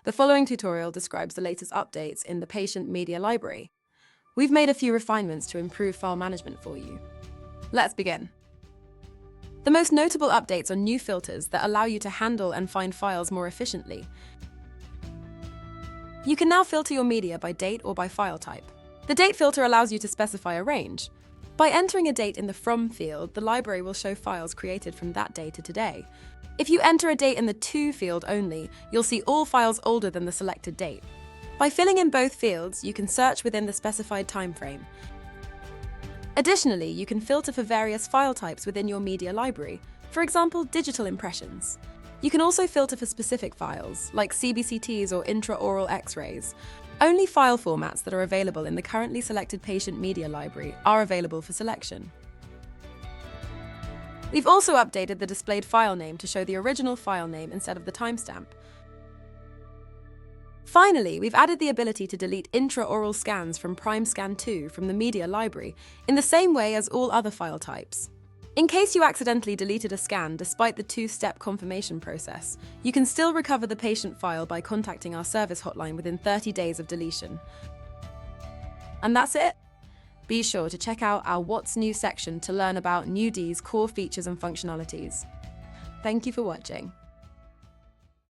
The following tutorial describes the latest updates in the patient media library. We've made a few refinements to improve file management for you. Let's begin. The most notable updates are new filters that allow you to handle and find files more efficiently. You can now filter your media by date or by file type. The date filter allows you to specify a range. By entering a date in the From field, the library will show files created from that day to today. If you enter a date in the To field only, you'll see all files older than the selected date. By filling in both fields, you can search within the specified time frame. Additionally, you can filter for various file types within your media library, for example, digital impressions. You can also filter for specific files, like CBCTs or intraoral X-rays. Only file formats that are available in the currently selected patient media library are available for selection. We've also updated the displayed file name to show the original file name instead of the timestamp. Finally, we've added the ability to delete intraoral scans from PrimeScan 2 from the media library in the same way as all other file types. In case you accidentally deleted a scan despite the two-step confirmation process, you can still recover the patient file by contacting our service hotline within 30 days of deletion. And that's it! Be sure to check out our What's New section to learn about NewD's core features and functionalities. Thank you for watching.